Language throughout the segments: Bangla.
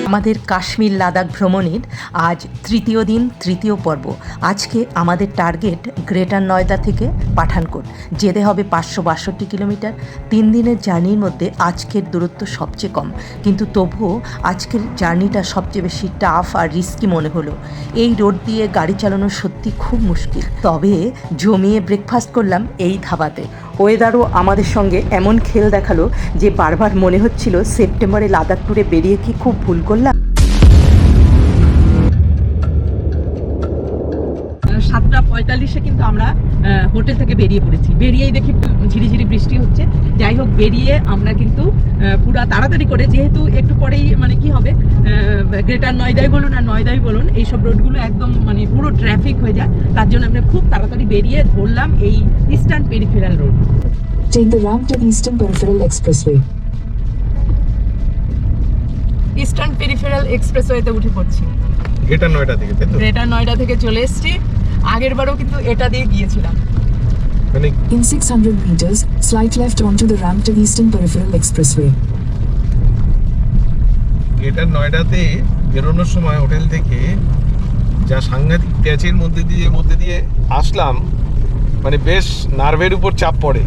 আমাদের কাশ্মীর লাদাখ ভ্রমণের আজ তৃতীয় দিন, তৃতীয় পর্ব। আজকে আমাদের টার্গেট গ্রেটার নয়ডা থেকে পাঠানকোট। যেতে হবে 562 কিলোমিটার। 3 দিনের জার্নির মধ্যে আজকের দূরত্ব সবচেয়ে কম, কিন্তু তবুও আজকের জার্নিটা সবচেয়ে বেশি টাফ আর রিস্কি মনে হলো। এই রোড দিয়ে গাড়ি চালানো সত্যি খুব মুশকিল, তবে জমিয়ে ব্রেকফাস্ট করলাম এই ধাবাতে। ওয়েদারও আমাদের সঙ্গে এমন খেল দেখালো যে বারবার মনে হচ্ছিল সেপ্টেম্বরে লাদাখ ট্যুরে বেরিয়ে কি খুব ভুল করলাম। 7:45 কিন্তু আমরা হোটেল থেকে বেরিয়ে পড়েছি। বেরিয়েই দেখি ঝিরিঝিরি বৃষ্টি হচ্ছে। যাই হোক, বেরিয়ে আমরা কিন্তু পুরা তাড়াতাড়ি করে, যেহেতু একটু পরেই মানে কি হবে, গ্রেটার নয়ডাই বলুন আর নয়ডাই বলুন, এইসব রোডগুলো একদম মানে পুরো ট্রাফিক হয়ে যায়। তার জন্য আমরা খুব তাড়াতাড়ি বেরিয়ে ধরলাম এই Eastern Peripheral Road. Take the ramp to Eastern Peripheral Expressway. Eastern Peripheral এক্সপ্রেসওয়েতে উঠে পড়ছি গ্রেটার নয়ডা থেকে, তাই তো? গ্রেটার নয়ডা থেকে চলে এসেছি। আগের বারও কিন্তু এটা দিয়ে গিয়েছিলাম। মানে In 600 meters, slide left onto the ramp to Eastern Peripheral Expressway. Greater নয়ডাতে বেরোনোর সময় হোটেল থেকে যা সাংঘাতিক প্যাচের মধ্যে দিয়ে আসলাম, মানে বেশ নার্ভের উপর চাপ পড়ে,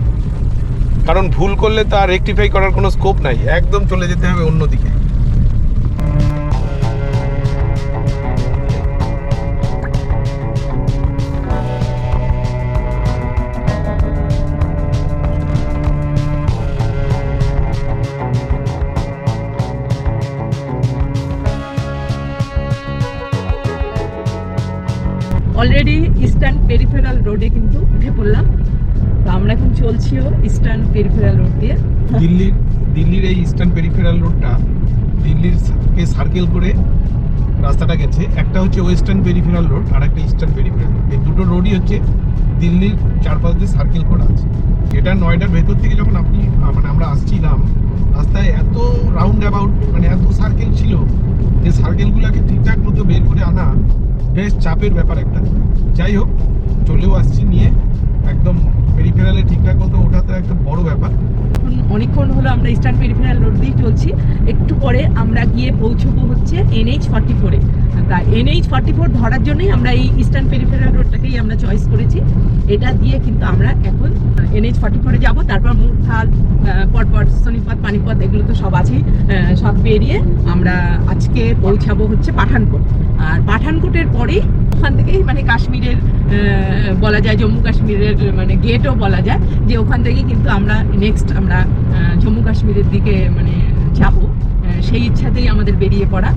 কারণ ভুল করলে তা রেকটিফাই করার কোনো স্কোপ নাই, একদম চলে যেতে হবে অন্যদিকে। অলরেডি ইস্টার্ন পেরিফেরাল রোডে কিন্তু উঠে পড়লাম। তো আমরা এখন চলছিও ইস্টার্ন পেরিফেরাল রোড দিয়ে। দিল্লির এই ইস্টার্ন পেরিফেরাল রোডটা দিল্লিরকে সার্কেল করে রাস্তাটা গেছে। একটা হচ্ছে ওয়েস্টার্ন পেরিফেরাল রোড আর একটা ইস্টার্ন পেরিফেরাল রোড। এই দুটো রোডই হচ্ছে দিল্লির চারপাশ দিয়ে সার্কেল করা আছে। এটা নয়ডার ভেতর থেকে যখন আমরা আসছিলাম, রাস্তায় এত রাউন্ড অ্যাবাউট, মানে এত সার্কেল ছিল যে সার্কেলগুলোকে ঠিকঠাক মতো বের করে আনা বেশ চাপের ব্যাপার একটা। যাই হোক, চলেও আসছি নিয়ে, একদম পেরিফেরালে ঠিকঠাক মতো ওঠাতে একটা বড় ব্যাপার। অনেকক্ষণ হলো আমরা ইস্টার্ন পেরিফেরাল রোড দিয়ে চলছি। একটু পরে আমরা গিয়ে পৌঁছবো হচ্ছে NH44-এ। তা NH44 ধরার জন্যই আমরা এই ইস্টার্ন পেরিফেরাল রোডটাকেই আমরা চয়েস করেছি। এটা দিয়ে কিন্তু আমরা এখন NH44-এ যাবো। তারপর মুরথাল, পটপট, সোনিপত, পানিপত, এগুলো তো সব আছেই। সব পেরিয়ে আমরা আজকে পৌঁছাবো হচ্ছে পাঠানকোট। আর পাঠানকোটের পরেই ওখান থেকেই মানে কাশ্মীরের বলা যায়, জম্মু কাশ্মীরের মানে গেটও বলা যায়, যে ওখান থেকেই কিন্তু আমরা নেক্সট আমরা জম্মু কাশ্মীরের দিকে মানে যাব। সেই ইচ্ছাতেই আমাদের বেরিয়ে পড়া।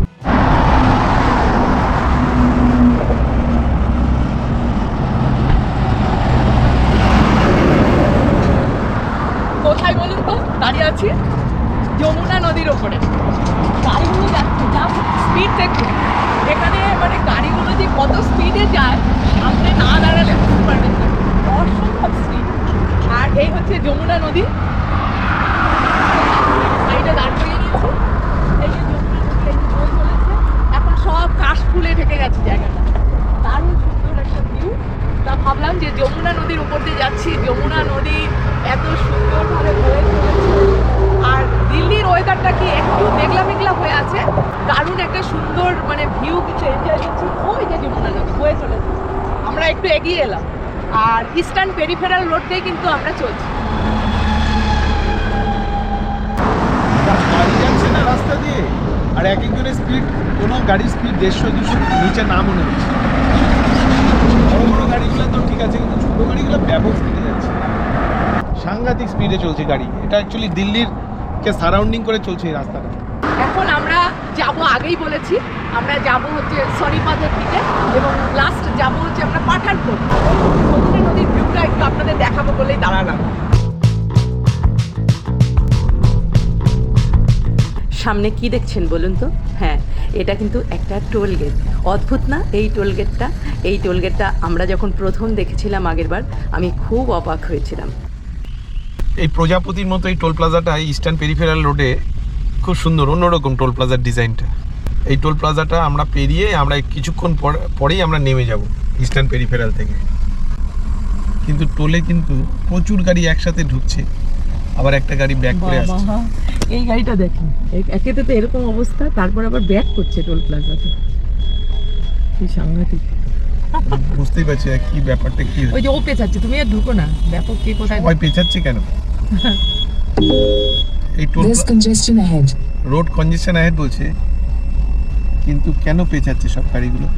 কোথায় বলুন তো দাঁড়িয়ে আছি? যমুনা নদীর ওপরে গাড়িগুলো যাচ্ছে, যা স্পিড দেখুন এখানে, মানে গাড়িগুলো যে কত স্পিডে যায় সামনে না দাঁড়ালে বুঝতে পারবেন না, অসম্ভব স্পিড। আর এই হচ্ছে যমুনা নদী, সাইডে দাঁড় করিয়ে নিয়েছি। এই যে যমুনা নদী, এই যে বয়ে চলেছে, এখন সব কাশ ফুলে ঢেকে গেছে জায়গাটা, দারুণ সুন্দর একটা ভিউ। তা ভাবলাম যে যমুনা নদীর উপর দিয়ে যাচ্ছি, যমুনা নদী এত সুন্দরভাবে বয়ে চলেছে। আর দিল্লির ওয়েদারটা কি একটু মেঘলা মেঘলা হয়ে আছে, দারুণ একটা সুন্দর মানে ভিউ কিছু এনজয় করছি। ওই যে যমুনা নদী বয়ে চলেছে, আমরা একটু এগিয়ে এলাম। আর ইস্টার্ন পেরিফেরাল রোড দিয়ে কিন্তু আমরা চলছি। গাড়ি যাচ্ছে না রাস্তা দিয়ে, আর এক একজনের স্পিড, কোনো গাড়ির স্পিড 150-200 নিচে না মনে হচ্ছে। বড় বড় গাড়িগুলো তো ঠিক আছে, কিন্তু ছোটো গাড়িগুলো ব্যাপক স্পিডে যাচ্ছে, সাংঘাতিক স্পিডে চলছে গাড়ি। এটা অ্যাকচুয়ালি দিল্লিরকে সারাউন্ডিং করে চলছে এই রাস্তাটা। এখন আমরা যাব, আগেই বলেছি আমরা যাব হচ্ছে সোনিপতের দিকে, এবং লাস্ট যাব হচ্ছে আমরা পাঠানকোট। যমুনা নদীর ভিউটা একটু আপনাদের দেখাবো বলেই দাঁড়ালাম। সামনে কি দেখছেন বলুন তো? হ্যাঁ, এটা কিন্তু একটা টোল গেট। অদ্ভুত না এই টোল গেটটা? এই টোল গেটটা আমরা যখন প্রথম দেখেছিলাম আগেরবার, আমি খুব অবাক হয়েছিলাম। এই প্রজাপতির মতো এই টোল প্লাজাটা ইস্টার্ন পেরিফেরাল রোডে খুব সুন্দর, অন্যরকম টোল প্লাজার ডিজাইনটা। এই টোল প্লাজাটা আমরা পেরিয়ে আমরা কিছুক্ষণ পরেই আমরা নেমে যাব ইস্টার্ন পেরিফেরাল থেকে। কিন্তু টোলে কিন্তু প্রচুর গাড়ি একসাথে ঢুকছে, আবার একটা গাড়ি ব্যাক করে আসছে। বাবা, এই গাড়িটা দেখুন, একেতে তো এরকম অবস্থা, তারপর আবার ব্যাক করছে টোল প্লাজাতে, কি সাংঘাতিক। বুঝতেই পারছি না কি ব্যাপারটা কি ওই যে ও পেঁচাচ্ছে, তুমি আর ঢুকো না, ব্যাপক কে কোথায়। সবাই পেছাচ্ছে কেন? এই toll There's congestion ahead. Road কনজেশন ahead বলছে, কিন্তু কেন পেছাচ্ছে সব গাড়িগুলো?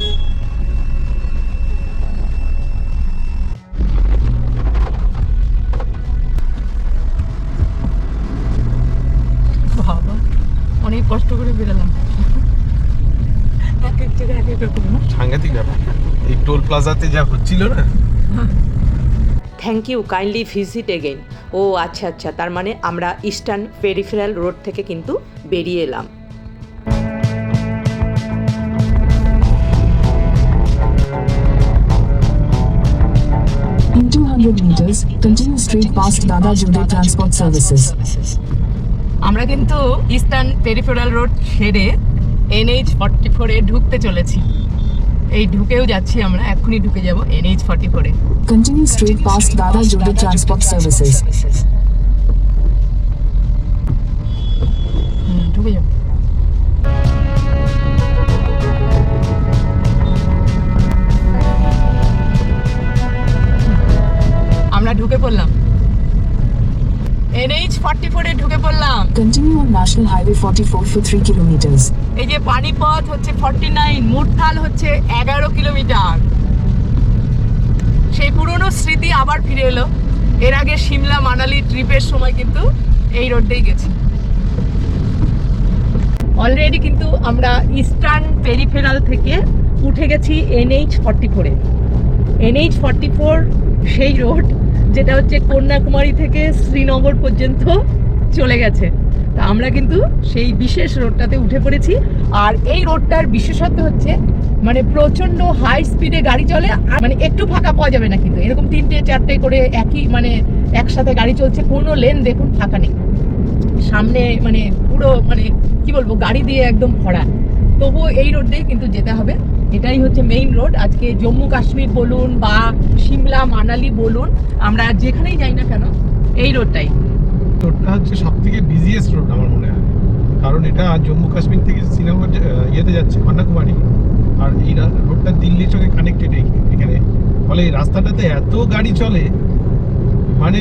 বাবা, অনেক কষ্ট করে বেরোলাম, এক এক জায়গায় এক এক রকম না? সাংঘাতিক ব্যাপার এই টোল প্লাজাতে যা হচ্ছিল না। Thank you, kindly visit again. ও আচ্ছা আচ্ছা, তার মানে আমরা ইস্টার্ন পেরিফেরাল রোড থেকে কিন্তু বেরিয়ে এলাম। In 200 meters, continue straight past Dada Jude Transport Services. আমরা কিন্তু ইস্টার্ন পেরিফেরাল রোড ছেড়ে NH44 এ ঢুকতে চলেছি। এই ঢুকেও যাচ্ছি আমরা, এক্ষুনি ঢুকে যাব NH44 এ। Continue straight past Dada Jude Transport Services. ঢুকে যাব। আমরা ঢুকে পড়লাম, NH44 এ ঢুকে পড়লাম। Continue on National Highway 44 for 3 kilometers. এই যে পানিপথ হচ্ছে 49, মুরথাল হচ্ছে 11 কিলোমিটার। সেই পুরনো স্মৃতি আবার ফিরে এলো। এর আগে সিমলা মানালি ট্রিপের সময় কিন্তু এই রোড দিয়েই গেছি। অলরেডি কিন্তু আমরা ইস্টার্ন পেরিফেরাল থেকে উঠে গেছি NH44 এ। NH44 সেই রোড যেটা হচ্ছে কন্যাকুমারী থেকে শ্রীনগর পর্যন্ত চলে গেছে। তা আমরা কিন্তু সেই বিশেষ রোডটাতে উঠে পড়েছি। আর এই রোডটার বিশেষত্ব হচ্ছে মানে প্রচণ্ড হাই স্পিডে গাড়ি চলে, আর মানে একটু ফাঁকা পাওয়া যাবে না, কিন্তু এরকম 3-4টে করে একই মানে একসাথে গাড়ি চলছে, কোনো লেন দেখুন ফাঁকা নেই। সামনে মানে পুরো মানে কি বলবো, গাড়ি দিয়ে একদম ভরা। তবুও এই রোড দিয়ে কিন্তু যেতে হবে, এটাই হচ্ছে মেইন রোড। আজকে জম্মু কাশ্মীর বলুন বা সিমলা মানালি বলুন, আমরা যেখানেই যাই না কেন এই রোডটাই। রোডটা হচ্ছে সব থেকে বিজিয়েস্ট রোড আমার মনে হয়, কারণ এটা জম্মু কাশ্মীর থেকে শ্রীনগর ইয়েতে যাচ্ছে, কন্যাকুমারী। আর এই রোডটা দিল্লির সঙ্গে কানেক্টেড এখানে, ফলে এই রাস্তাটাতে এত গাড়ি চলে, মানে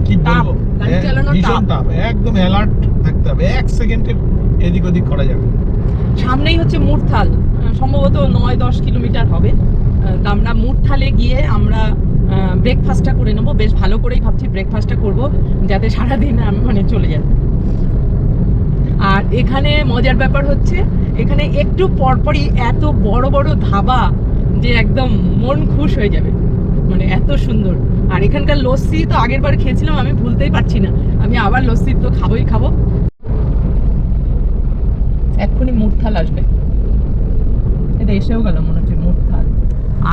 কি বলবো, গাড়ি চালানো ভীষণ tough। টাফ, একদম অ্যালার্ট থাকতে হবে, 1 সেকেন্ডের এদিক ওদিক করা যাবে না। সামনেই হচ্ছে মুরথাল, সম্ভবত 9-10 কিলোমিটার হবে। তা আমরা মুরথালে গিয়ে আমরা ব্রেকফাস্টটা করে নেবো, বেশ ভালো করেই ভাবছি ব্রেকফাস্টটা করব, যাতে সারাদিন মানে চলে যায়। আর এখানে মজার ব্যাপার হচ্ছে, এখানে একটু পরপরই এত বড় বড় ধাবা যে একদম মন খুশ হয়ে যাবে, মানে এত সুন্দর। আর এখানকার লস্যি তো আগের বার খেয়েছিলাম, আমি ভুলতেই পারছি না, আমি আবার লস্যি তো খাবোই খাবো। এক্ষুনি মুরথাল আসবে, এটা এসেও গেল মনে হচ্ছে মুরথাল,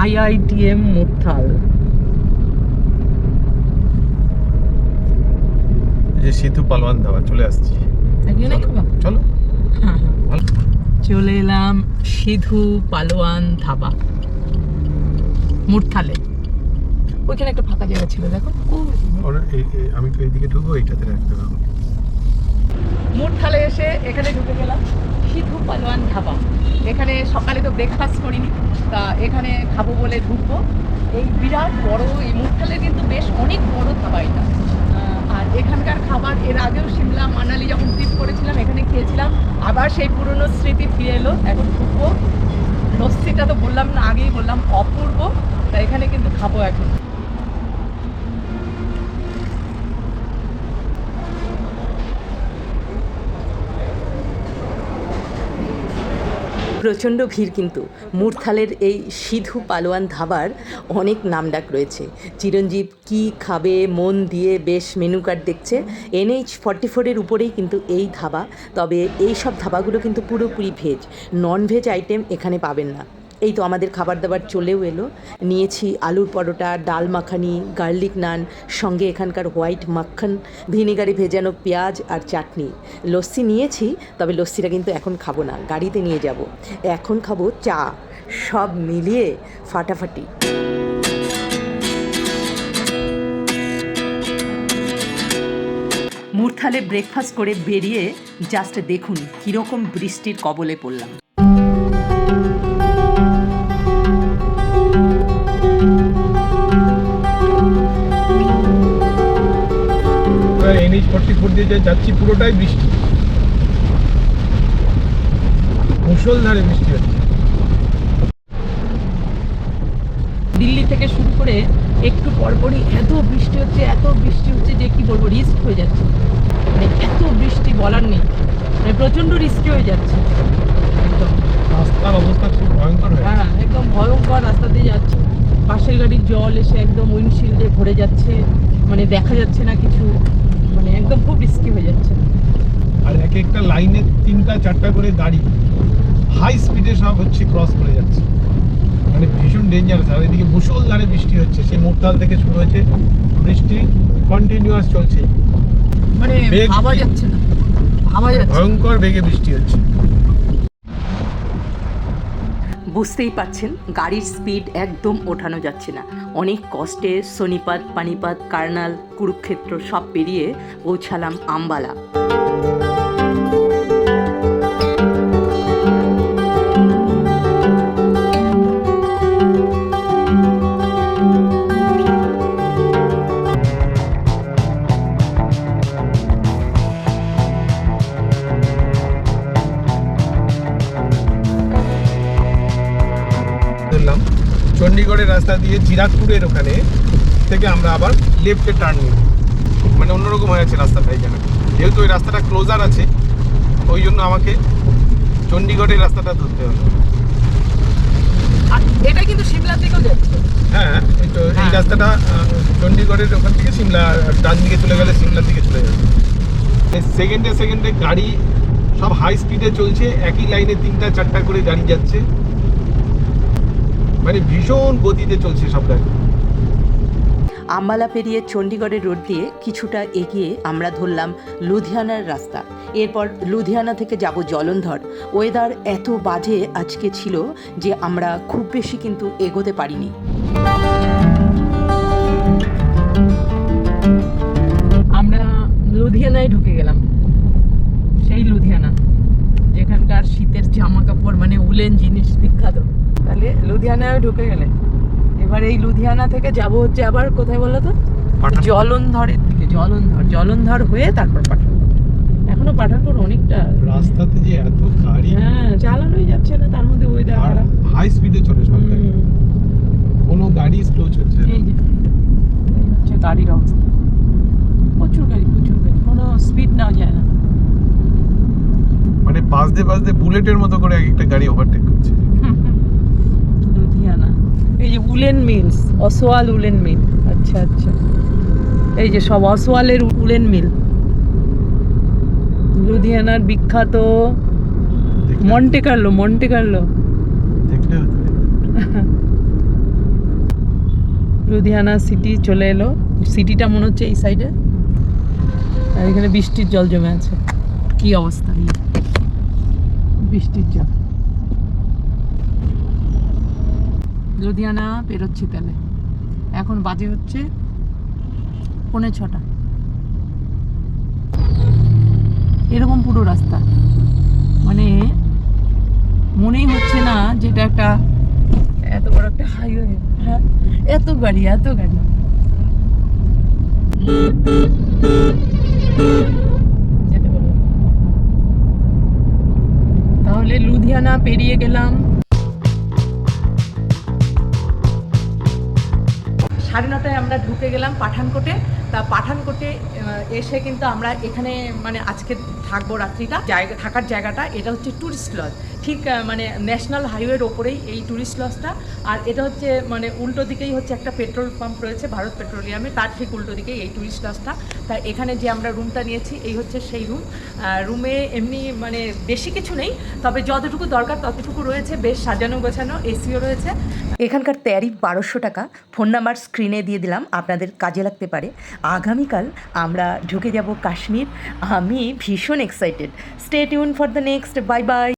IITM মুরথাল। যে সেতু পালোয়ান ধাবা চলে আসছি, চলো। চলে এলাম সিধু পালোয়ান ধাবা মুরথালে। ওইখানে একটা ফাঁকা জায়গা ছিল, দেখো। আমি তো এইদিকে ঢুকবো, এইটাতে রাখতে পারবো। মুরথালে এসে এখানে ঢুকে গেলাম, সিধু পালোয়ান ধাবা। এখানে সকালে তো ব্রেকফাস্ট করিনি, তা এখানে খাবো বলে ঢুকবো। এই বিরাট বড় এই মুরথালে কিন্তু বেশ অনেক বড় ধাবা এটা। আর এখানকার খাবার এর আগেও সিমলা মানালি যখন ট্রিপ করেছিলাম এখানে খেয়েছিলাম, আবার সেই পুরনো স্মৃতি ফিরে এলো। এখন ঢুকবো, লস্যিটা তো বললাম না, আগেই বললাম অপূর্ব, তা এখানে কিন্তু খাবো এখন। প্রচণ্ড ভিড়, কিন্তু মুরথালের এই সিধু পালোয়ান ধাবার অনেক নামডাক রয়েছে। চিরঞ্জীব কি খাবে মন দিয়ে বেশ মেনু কার্ড দেখছে। NH44 এর উপরেই কিন্তু এই ধাবা, তবে এই সব ধাবাগুলো কিন্তু পুরোপুরি ভেজ, নন ভেজ আইটেম এখানে পাবেন না। এই তো আমাদের খাবার দাবার চলেও এলো। নিয়েছি আলুর পরোটা, ডাল মাখানি, গার্লিক নান, সঙ্গে এখানকার হোয়াইট মাখন, ভিনেগারে ভেজানো পেঁয়াজ আর চাটনি। লস্যি নিয়েছি, তবে লস্যিটা কিন্তু এখন খাবো না, গাড়িতে নিয়ে যাব। এখন খাবো চা, সব মিলিয়ে ফাটাফাটি। মুরথালে ব্রেকফাস্ট করে বেরিয়ে জাস্ট দেখুন কীরকম বৃষ্টির কবলে পড়লাম। NH44 দিয়ে যে যাচ্ছি পুরোটাই বৃষ্টি, মুষলধারে বৃষ্টি হচ্ছে। দিল্লি থেকে শুরু করে একটু পরপরই এত বৃষ্টি হচ্ছে যে কি বলবো, রিস্ক হয়ে যাচ্ছে। মানে এত বৃষ্টি বলার নেই, মানে প্রচন্ড রিস্কি হয়ে যাচ্ছে একদম। রাস্তার অবস্থা খুব ভয়ঙ্কর হয়ে হ্যাঁ, একদম ভয়ঙ্কর রাস্তা দিয়ে যাচ্ছে। পাশের গাড়ির জল এসে একদম উইন্ডশিল্ডে ভরে যাচ্ছে, মানে দেখা যাচ্ছে না কিছু, মানে একদম খুব রিস্কি হয়ে যাচ্ছে। আর এক একটা লাইনে 3টা-4টা করে গাড়ি হাই স্পিডে সব হচ্ছে ক্রস করে যাচ্ছে, মানে ভীষণ ডেঞ্জারাস। আর এদিকে মুষলধারে বৃষ্টি হচ্ছে, সেই মুরতাল থেকে শুরু হয়েছে বৃষ্টি, কন্টিনিউয়াস চলছে, মানে বেগ ভাবা যাচ্ছে না, ভাবা যাচ্ছে না। ভয়ঙ্কর বেগে বৃষ্টি হচ্ছে। বুঝতেই পারছেন গাড়ির স্পিড একদম ওঠানো যাচ্ছে না। অনেক কষ্টে সোনিপত, পানিপত, কার্নাল, কুরুক্ষেত্র সব পেরিয়ে পৌঁছালাম আম্বালা। চণ্ডীগড়ের রাস্তা দিয়ে জিরাকপুরের ওখানে থেকে আমরা আবার লেফটে টার্ন নিই, মানে অন্যরকম হয়ে আছে রাস্তাটা। এখানে যেহেতু ওই রাস্তাটা ক্লোজার আছে, ওই জন্য আমাকে চণ্ডীগড়ের রাস্তাটা ধরতে হলো। আর এটা কিন্তু সিমলা থেকেও যাচ্ছে। হ্যাঁ, এই রাস্তাটা চণ্ডীগড়ের ওখান থেকে সিমলা, ডান দিকে চলে গেলে সিমলার দিকে চলে যাবে। সেকেন্ডে গাড়ি সব হাই স্পিডে চলছে, একই লাইনে 3টা-4টা করে গাড়ি যাচ্ছে, মানে ভীষণ গতিতে চলছে সব গাড়ি। আম্বালা পেরিয়ে চণ্ডীগড়ের রোড দিয়ে কিছুটা এগিয়ে আমরা ধরলাম লুধিয়ানার রাস্তা। এরপর লুধিয়ানা থেকে যাব জলন্ধর। ওয়েদার এত বাজে আজকে ছিল যে আমরা খুব বেশি কিন্তু এগোতে পারিনি। আমরা লুধিয়ানায় ঢুকে গেলাম, সেই লুধিয়ানা যেখানকার শীতের জামা কাপড় মানে উলেন জিনিস বিখ্যাত। তাহলে লুধিয়ানায় ঢুকে গেলে এবার এই লুধিয়ানা থেকে যাব হচ্ছে আবার কোথায় বলো তো, জলন্ধরের দিকে। জলন্ধর হয়ে তারপর পাঠানকোট। এখনো পাঠানকোট অনেকটা রাস্তাতে যে এত গাড়ি, হ্যাঁ চালানোই যাচ্ছে না, তার মধ্যে ওয়েদার আর খারাপ। হাই স্পিডে চলে সব গাড়ি, কোনো গাড়ি স্লো চলছে না। এই যে এই হচ্ছে গাড়ির অবস্থা, প্রচুর গাড়ি, কোনো স্পিড নেওয়া যায় না। মানে বাজতে বুলেটের মতো করে এক একটা গাড়ি ওভারটেক করছে। লুধিয়ানা, এই যে উলেন মিলস, অসওয়াল উলেন মিল। আচ্ছা, এই যে সব অসওয়ালের উলেন মিল। লুধিয়ানার বিখ্যাত মন্টে কার্লো। দেখলে লুধিয়ানা সিটি চলে এলো। সিটিটা মনে হচ্ছে এই সাইডে, আর এখানে বৃষ্টির জল জমে আছে। কি অবস্থা, বৃষ্টির জল। লুধিয়ানা পেরোচ্ছি তাহলে। এখন বাজে হচ্ছে 5:45। এরকম পুরো রাস্তা, মানে মনেই হচ্ছে না যেটা একটা এত বড় একটা হাইওয়ে। হ্যাঁ, এত গাড়ি। যেতে বলো। তাহলে লুধিয়ানা পেরিয়ে গেলাম। 9:30 আমরা ঢুকে গেলাম পাঠানকোটে। তা পাঠানকোটে এসে কিন্তু আমরা এখানে মানে আজকে থাকবো রাত্রিটা। থাকার জায়গাটা এটা হচ্ছে ট্যুরিস্ট লজ, ঠিক মানে ন্যাশনাল হাইওয়ের ওপরেই এই ট্যুরিস্ট লজটা। আর এটা হচ্ছে মানে উল্টো দিকেই হচ্ছে একটা পেট্রোল পাম্প রয়েছে ভারত পেট্রোলিয়ামে, তার ঠিক উল্টো দিকেই এই ট্যুরিস্ট লজটা। তা এখানে যে আমরা রুমটা নিয়েছি এই হচ্ছে সেই রুম। রুমে এমনি মানে বেশি কিছু নেই, তবে যতটুকু দরকার ততটুকু রয়েছে, বেশ সাজানো গোছানো, এসিও রয়েছে। এখানকার ট্যারিফ 1200 টাকা। ফোন নাম্বার স্ক্রিনে দিয়ে দিলাম, আপনাদের কাজে লাগতে পারে। আগামীকাল আমরা ঢুকে যাব কাশ্মীর। আমি ভীষণ excited. Stay tune for the next. Bye bye.